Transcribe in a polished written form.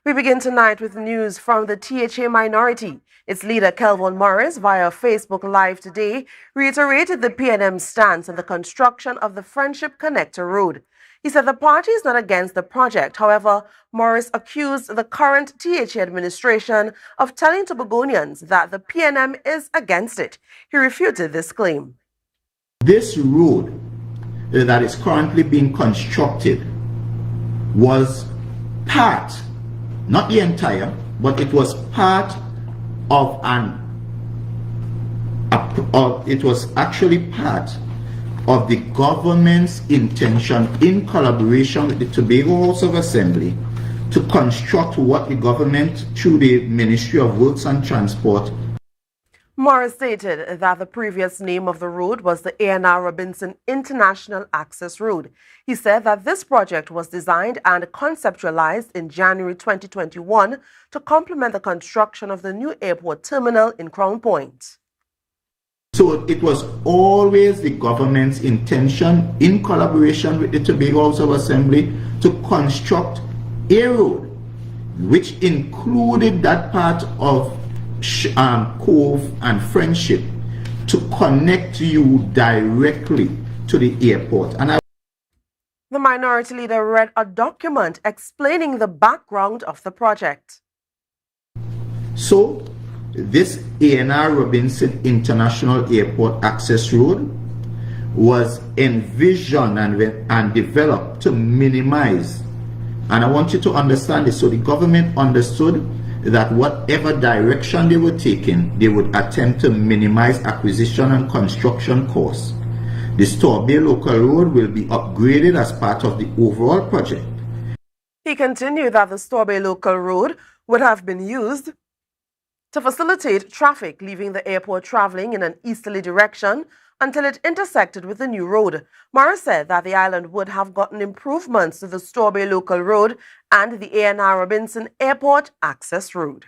We begin tonight with news from the THA minority. Its leader, Kelvin Morris, via Facebook Live today, reiterated the PNM's stance on the construction of the Friendship Connector Road. He said the party is not against the project. However, Morris accused the current THA administration of telling Tobagonians that the PNM is against it. He refuted this claim. This road that is currently being constructed was part, not the entire, but it was part of it was actually part of the government's intention, in collaboration with the Tobago House of Assembly, to construct what the government, through the Ministry of Works and Transport. Morris stated that the previous name of the road was the A&R Robinson International Access Road. He said that this project was designed and conceptualized in January 2021 to complement the construction of the new airport terminal in Crown Point. So it was always the government's intention, in collaboration with the Tobago House of Assembly, to construct a road which included that part of Cove and Friendship to connect you directly to the airport. The minority leader read a document explaining the background of the project. So this A&R Robinson International Airport Access Road was envisioned and developed to minimize, and I want you to understand this, so the government understood that whatever direction they were taking, they would attempt to minimize acquisition and construction costs. The Storbay Local Road will be upgraded as part of the overall project. He continued that the Storbay Local Road would have been used to facilitate traffic leaving the airport traveling in an easterly direction until it intersected with the new road. Morris said that the island would have gotten improvements to the Storbay Local Road and the A&R Robinson Airport Access Road.